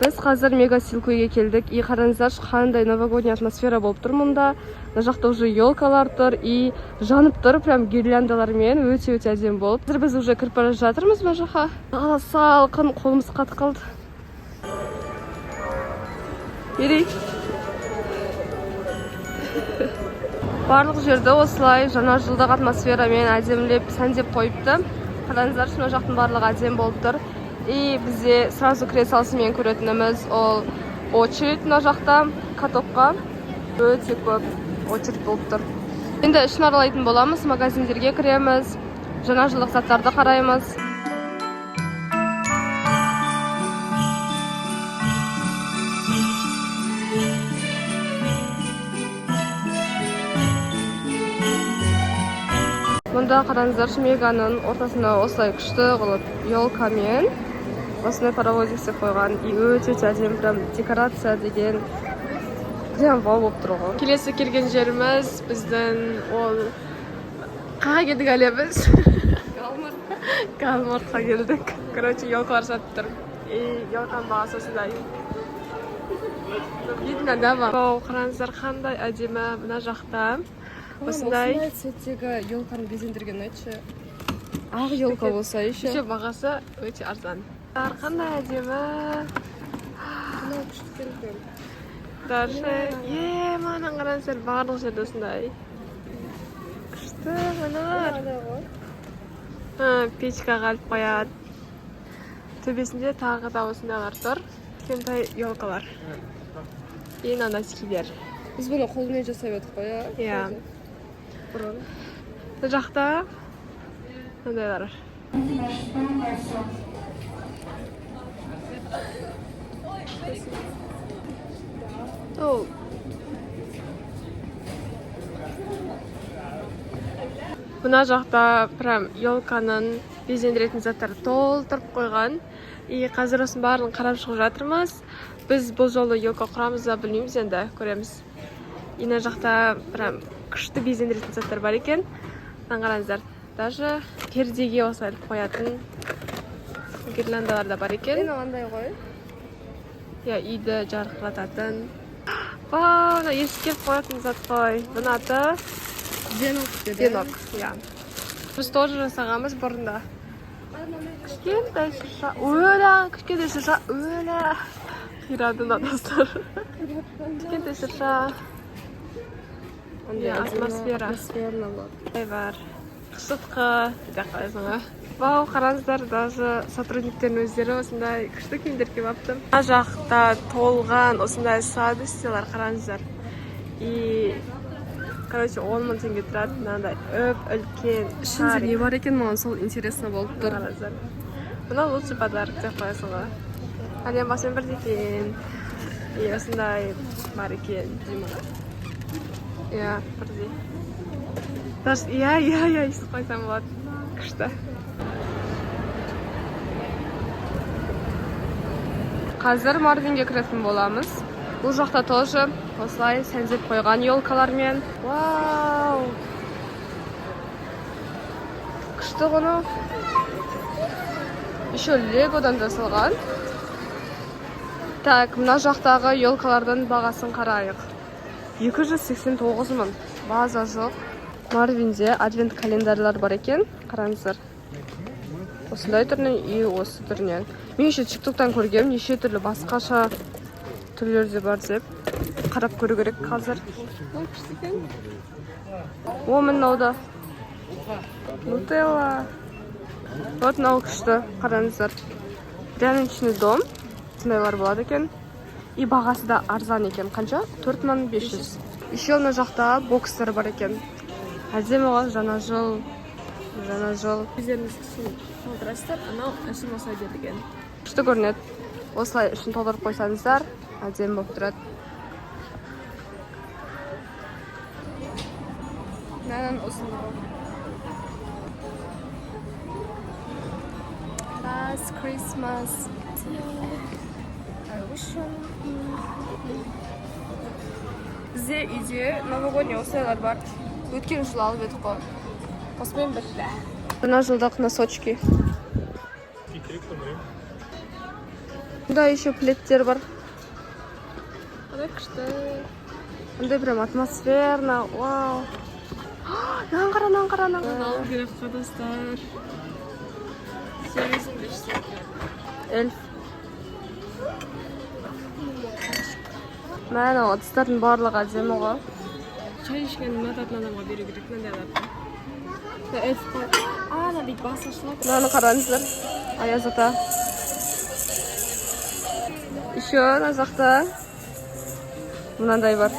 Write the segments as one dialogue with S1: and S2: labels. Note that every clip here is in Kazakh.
S1: Біз қазір Мегасилкуге келдік. И қараңыздаршы, қандай новогодний атмосфера болып тұр мұнда. Мына жақта уже елкалар тұр и жанып тұр, прям гирляндалармен өте-өте әдемі болып. Қазір біз уже кіріп бара жатырмыз мына жаққа. Салқын, қолымыз қатып қалды. Ерей. Барлық жерді осылай жаңа жылдық атмосферамен әдемілеп сәндеп қойыпты. Қараңыздаршы, мына жақтың барлығы әдемі болып тұр. И бізде сразу кіре салысымен көретініміз ол очередь мына жақта катокқа. Өте көп очередь болып тұр. Енді ішін аралайтын боламыз, магазиндерге кіреміз, жаңа жылдық заттарды қараймыз. Мұнда қараңыздаршы, Меганың ортасында осылай күшті қылып елкамен осындай паровозик істеп қойған. И өте-өте әдемі, прям декорация деген прям вау болып тұр ғой. Келесі келген жеріміз біздің ол қаға келдік әлі біз? Галмортқа келдік. Короче, елкалар сатып тұр. И елканың бағасы осындай. Видно, да ба? Қараңыздар, қандай әдемі мына жақта. Осындай цветтегі елканы безендірген өтші. Ақ елка болса еще. Еще бағасы өте арзан. Қандай әдемі. Мынау күшті келген. Даршы, маған қараңыздар, барлық жерде осындай. Күшті, мыналар. Печкаға алып қояды. Төбесінде тағы да осындайлар тұр. Кішкентай елкалар. И нанескилер. Біз бұны қолмен жасап едік қой,
S2: иә?
S1: Бұрын.
S2: Бұл жақта мындайлар. Мына жақта прям елканың безендіретін заттар толтырып қойған. И қазір осының барлығын қарап шығып жатырмыз. Біз бұл жолы елка құрамыз да білмейміз, енді көреміз. И мына жақта прям күшті безендіретін заттар бар екен. Қараңыздар, даже пердеге осылай қоятын гирляндалар да бар екен.
S1: Қандай ғой?
S2: Я үйді жарқырататын. Вау, ескеріп қоятын зат қой. Бұның аты венок. Біз тоже жасағанбыз бұрында. Кішкентай шырша. Өлі, кішкентай шырша. Өлі. Қирадың адастар. Кішкентай шырша. Атмосфера. Бар. Қышытқы. Жақайсыңа. Вау, қараңыздар, даже сотрудниктердің өздері осындай күшті киімдер киіп апты. Мына жақта толған осындай сладостилар, қараңыздар. И короче, 10 мың теңге тұрады. Мынандай үлкен
S1: ішінде не бар екен, маған сол интересно болып тұр.
S2: Қараңыздар. Мына лучший подарок деп қоясың ғой. Әлем басымен бірде екен. И осындай бар екен. Бірде. Естіп қойсам болады. Күшті.
S1: Қазір Мардинге кіретін боламыз. Бұл жақта тоже осылай сәндеп қойған елкалармен. Вау! Күшті ғыны. Еще легодан жасалған. Так, мына жақтағы елкалардың бағасын қарайық. 289 мың. База жоқ. Марвинде адвент календарлар бар екен. Қараңыздар. Осындай түрінен и осы түрінен. Мен еще тиктоктан көргем, неше түрлі басқаша түрлерде бар деп. Қарап көру керек қазір. О, мынау Нутелла. Вот мынау күшті. Қараңыздар. Пряничный дом. Осындайлар болады екен. И бағасы да арзан екен. Қанша? 4500. Еще мына жақта бокстар бар екен. Әдемі ғой, жаңа жыл.
S2: Өздеріңіз ішін толтырасыздар, анау ішін осылай берілген.
S1: Күшті көрінеді. Осылай ішін толтырып қойсаңыздар, әдемі болып тұрады. Мәнен осындай. Last Christmas. Бізде үйде новогодний осылайлар бар. Өткен жыл алып едік қой. Осымен бітті. Жаңа жылдық носочки. Мында еще плеттер бар.
S2: Қандай күшті.
S1: Мындай прям атмосферно. Вау. Нан қара.
S2: Алып керек достар.
S1: Эльф. Мәні ыдыстардың барлығы әдемі ғой.
S2: Чай ішкен ұнататын адамға беру керек, мынандай алатын. Эльф қой. Ана дейді басы ашылады.
S1: Мынаны қараңыздар. Аяз ата. Еще мына жақта мынандай бар.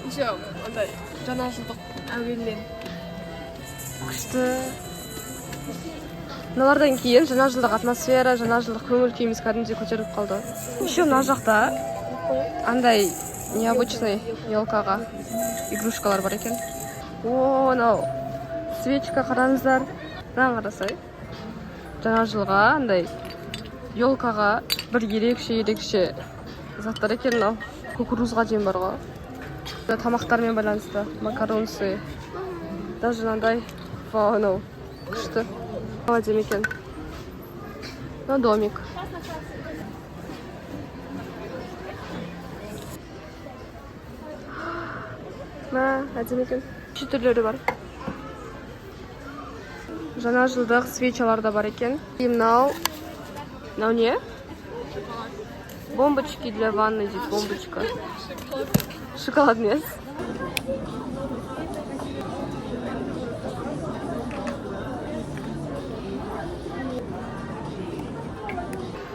S2: Еще андай жаңа жылдық әуенмен.
S1: Күшті. Мыналардан кейін жаңа жылдық атмосфера, жаңа жылдық көңіл күйіміз кәдімгідей көтеріліп қалды. Еще мына жақта андай необычный елкаға игрушкалар бар екен. О, анау свечка қараңыздар. Мынаны қарасай. Жаңа жылға андай елкаға бір ерекше заттар екен мынау. Кукурузға дейін бар ғой. Тамақтармен байланысты макаронсы. Даже мынандай анау күшті. Әдемі екен. Мына домик. Әдемі екен. Неше түрлері бар. Жаңа жылдық свечалар да бар екен. Мынау не? Бомбочки для ванны дейді, бомбочка. Шоколад емес.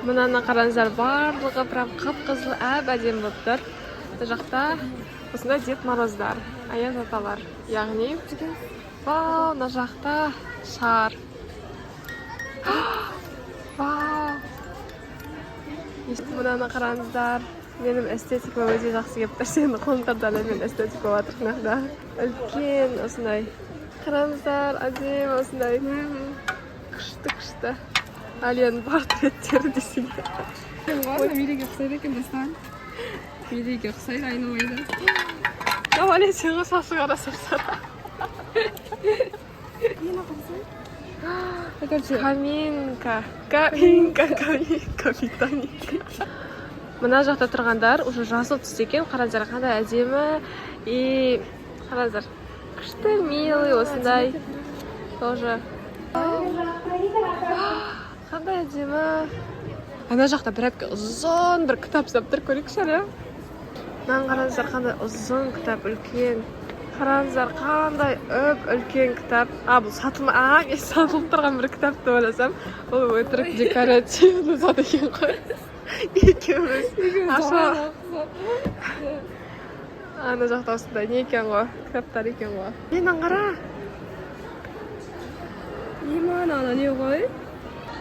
S1: Мынаны қараңыздар, барлығы прям қып-қызыл әдемі болып тұр. Бұл жақта осындай Дед Мороздар, аяз аталар. Яғни, вау, мына жақта шар. Вау. Мынаны қараңыздар. Менің эстетикам өте жақсы келіп тұр. Сені қолымдардан мен эстетик болып жатыр. Үлкен осындай. Қараңыздар, әдемі осындай. Күшті. Әлияның портреттері десеге.
S2: Мереге ұқсайды екен достан.
S1: Мереге ұқсайды, айналмайды.
S2: Әлия сен ғой сасы қарасырсара. Каминка. Мына жақта тұрғандар уже жасыл түс екен. Қараңыздар қандай әдемі. И қараңыздар. Күшті, милый осындай. Тоже. Қандай әдемі. Ана жақта бір әпке ұзын бір кітап ұстап тұр, көрейікші әлі. Мынаны қараңыздар қандай ұзын кітап, үлкен. Қараңыздар қандай үлкен кітап. Бұл сатылып тұрған бір кітапты ойласам, ол өтірік декоративный зат екен ғой. Екеуміз ашып. Ана жақта осындай не екен ғой, кітаптар екен ғой. Мені қара.
S1: Ана не ғой?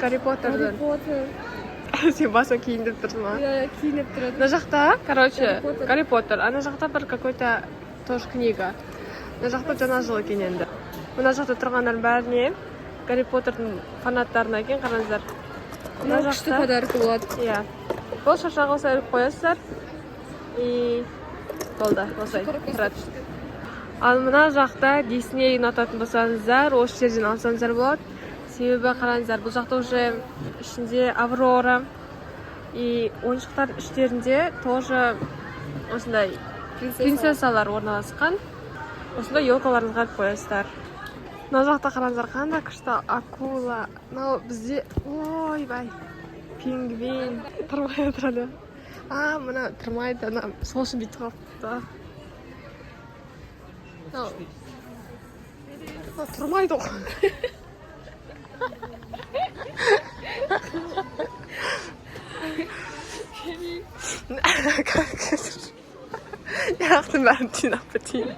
S2: Гарри Поттерден. Сен басын киіндіп тұрсың ма?
S1: Иә, киініп тұрады.
S2: На жақта, короче, Гарри Поттер. Ана жақта бір какой-то тоже книга. На жақта жаңа жыл екен енді. Мына жақта тұрғандар бәріне Гарри Поттердің фанаттарына екен, қараңыздар.
S1: Мына күшті подарок болады.
S2: Иә. Бұл шашағы осылай іліп қоясыздар. И болды, осылай тұрады. Ал мына жақта Дисней ұнататын болсаңыздар, осы жерден алсаңыздар болады. Себебі қараңыздар, бұл жақта уже ішінде Аврора и ойыншықтардың іштерінде тоже осындай принцессалар орналасқан. Осындай елкаларыңызға іліп қоясыздар. Мына жақта қараңыздар, қандай күшті акула. Мынау бізде ойбай пингвин тұрмай отырады. Мына тұрмайды, сол үшін бүйтіп қалыпты. Тұрмайды ғой. Яқтың бәрін түйін аппетин.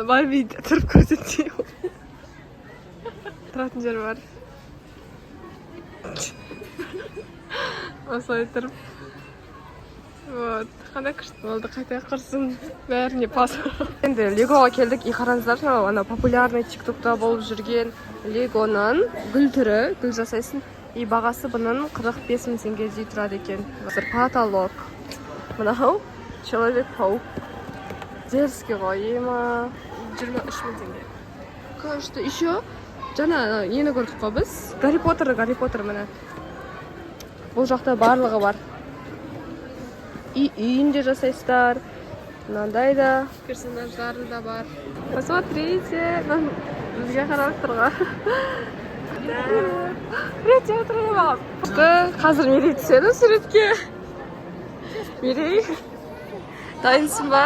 S2: Бай бейді тұрып көрсетейін. Тұратын жер бар. Осылай тұрып. Қандай күшті болды, қайта құрсын. Бәріне пас. Енді Легоға келдік. Қараңыздар, ана популярный тиктокта болып жүрген Легоның гүл түрі, гүл жасайсың. И бағасы бұның 45 мың теңгедей тұрады екен. Потолок. Мынау Человек-паук. Дерзкий ғой, ема 23 мың теңге. Күшті. Еще
S1: Жана нені көрдік қой біз? Гарри Поттер міне. Бұл жақта барлығы бар. Үйінде жасайсыздар. Мынандай да персонаждары да бар. Посмотрите, бізге қарап тұрға. Привет, тебе тұрғым. Қазір Мерей түседі суретке. Мерей, дайынсың ба?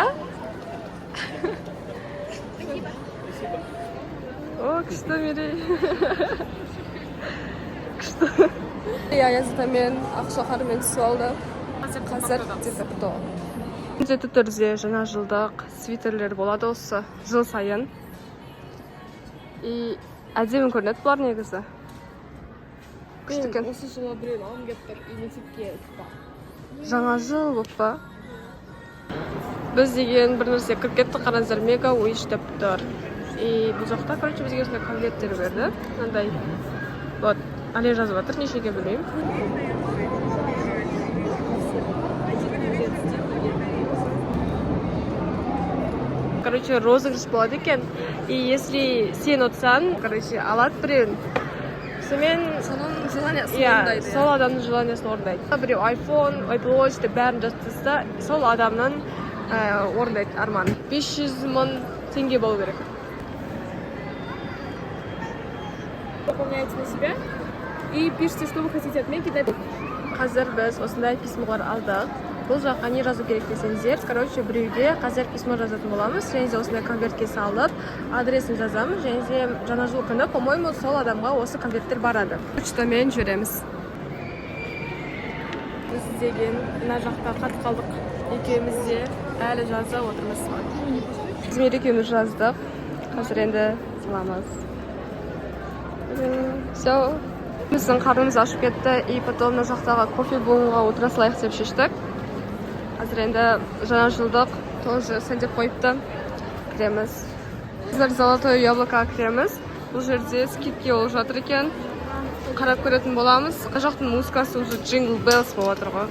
S1: О, күшті Мерей. Күшті. Аяздамен, ақшақармен түсіп алды. Қазір дезапто. Міндетті түрде жаңа жылдық свитерлер болады осы жыл сайын. И әдемі көрінеді бұлар негізі. Күшті екен.
S2: Осы жылы біреуін алым кеп тұр, мектепке ұтпа.
S1: Жаңа жыл болып па? Біз деген бір нәрсе кіріп кетті, қараңыздар, мега уиш деп тұр. И бұл жақта, короче, бізге осындай конверттер берді. Мынандай. Вот, әле жазып жатыр, нешеге білмеймін. Короче, розыгрыш болады екен. И если сен ұтсаң, короче, алады біреуін. Сонымен сол адамның желаниясын орындайды. Біреу iPhone, Apple Watch деп бәрін жасаса, сол адамның орындайды арманы. 500.000 теңге болу керек.
S2: Пополняете на себя и пишите, что вы хотите от Меги.
S1: Қазір біз осындай письмолар алдық. Бұл жаққа не жазу керек десеңіздер, короче, біреуге қазір письмо жазатын боламыз. Және де осындай конвертке салып, адресін жазамыз. Және де жаңа жыл күні, по-моему, сол адамға осы конверттер барады. Почтамен жібереміз. Біз деген мына жақта қатып қалдық. Екеуміз де әлі жазып отырмыз. Біз екеуміз жаздық. Қазір енді саламыз. Все. Біздің қарнымыз ашып кетті. И потом мына жақтағы кофе буынға отыра салайық деп шештік. Қазір енді жаңа жылдық тоже сәндеп қойыпты. Кіреміз. Біздер золотое яблоко кіреміз. Бұл жерде скидке ол жатыр екен. Қарап көретін боламыз. Қажақтың музыкасы уже Jingle Bells болып жатыр ғой.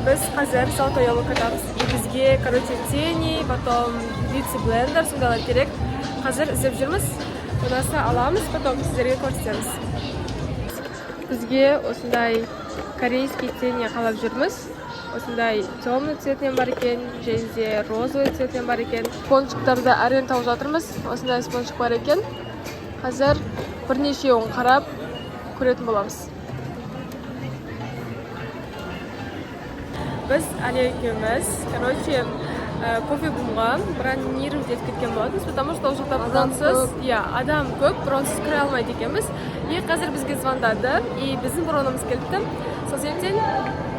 S1: Біз қазір золотое яблокодамыз. Бізге, короче, тени, потом вице-блендер, сондайлар керек. Қазір іздеп жүрміз. Онасы аламыз, потом сіздерге көрсетеміз. Бізге осындай корейский тени қалап жүрміз. Осындай темный цветінен бар екен, және де розовый цветінен бар екен. Спонжиктарды әрен тауып жатырмыз. Осындай спонжик бар екен. Қазір бірнешеуін қарап көретін боламыз. Біз әлі екеуміз, короче, кофе бумға бронировать етіп кеткен болатынбыз, потому что ол жақта бронсыз, адам көп, бронсыз кіре алмайды екенбіз. И қазір бізге звондады, и біздің бронымыз келіпті. Сол себептен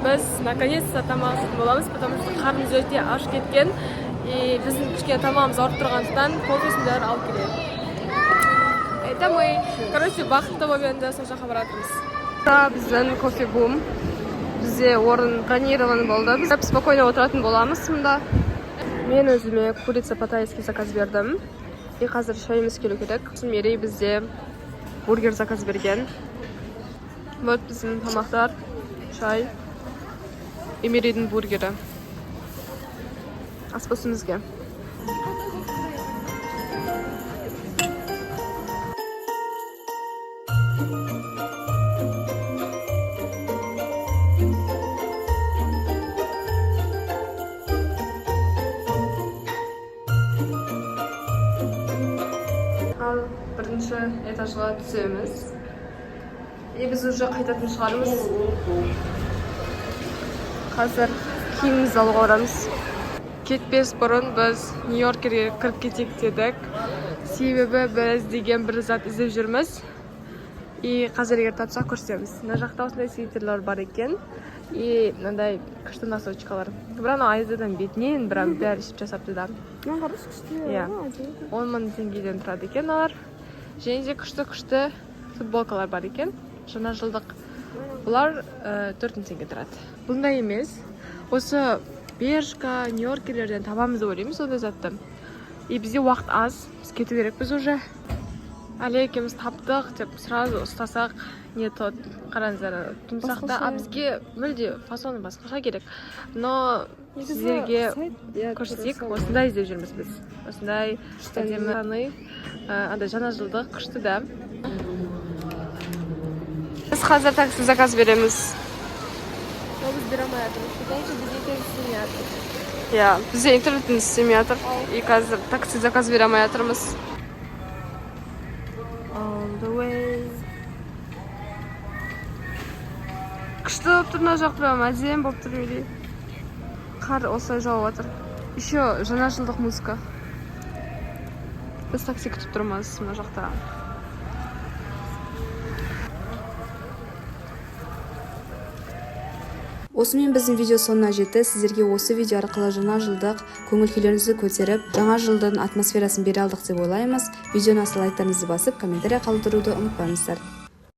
S1: біз наконец-то тамақ ішетін боламыз, потому что қарнымыз өте аш кеткен, и біздің кішкене тамағымыз ауырып тұрғандықтан кофесін бәрі алып келеді. Это мы, короче, бақытты болып енді сол жаққа баратырмыз. Біздің кофе бум. Бізде орын бронирован болды. Біз спокойно отыратын боламыз мұнда. Мен өзіме курица по-тайски заказ бердім. И қазір шайымыз келу керек. Мерей бізде бургер заказ берген. Вот біздің тамақтар, шай. И Мерейдің бургері. Аспасымызге. Бірінші этажға түсеміз. И біз уже қайтатын шығармыз. Қазір киімімізді алуға барамыз. Кетпес бұрын біз Нью-Йоркерге кіріп кетейік дедік. Себебі біз деген бір зат іздеп жүрміз. И қазір егер тапсақ көрсетеміз. Мына жақта осындай свитерлер бар екен. И мынандай күшті носочкалар. Бірақ айзадан бетінен бәрі ішіп жасапты да.
S2: Қарыз күшті.
S1: 10.000 теңгеден тұрады екен олар. Және де күшті футболкалар бар екен. Жаңа жылдық. Бұлар 4.000 теңге тұрады. Бұндай емес. Осы Бершка, Нью-Йоркерлерден табамыз деп ойлаймыз ондай затты. И бізде уақыт аз. Біз кету керекпіз уже.
S2: әлия екеуміз таптық деп сразу ұстасақ не тот қараңыздар тұмсақта
S1: Басқаша.
S2: бізге мүлде фасоны басқаша керек, но сіздерге көрсетейік. Осындай іздеп жүрміз біз, осындай әдемі андай жаңа жылдық күшті да.
S1: Біз қазір такси заказ береміз.
S2: Біз бере алмай жатырмыз, потому что біз интернет істемей жатыр.
S1: Иә, бізде интернетіміз істемей жатыр. И қазір такси заказ бере алмай жатырмыз. All the way. Күшті болып тұр мына жақ, прям әдемі болып тұр мейлі. Қар осылай жауып жатыр. Еще жаңа жылдық музыка. Біз такси күтіп тұрмыз мына жақта.
S3: Осымен біздің видео соңына жетті. Сіздерге осы видео арқылы жаңа жылдық көңіл күйлеріңізді көтеріп, жаңа жылдың атмосферасын бере алдық деп ойлаймыз. Видеоны лайктарыңызды басып, комментарий қалдыруды ұмытпаңыздар.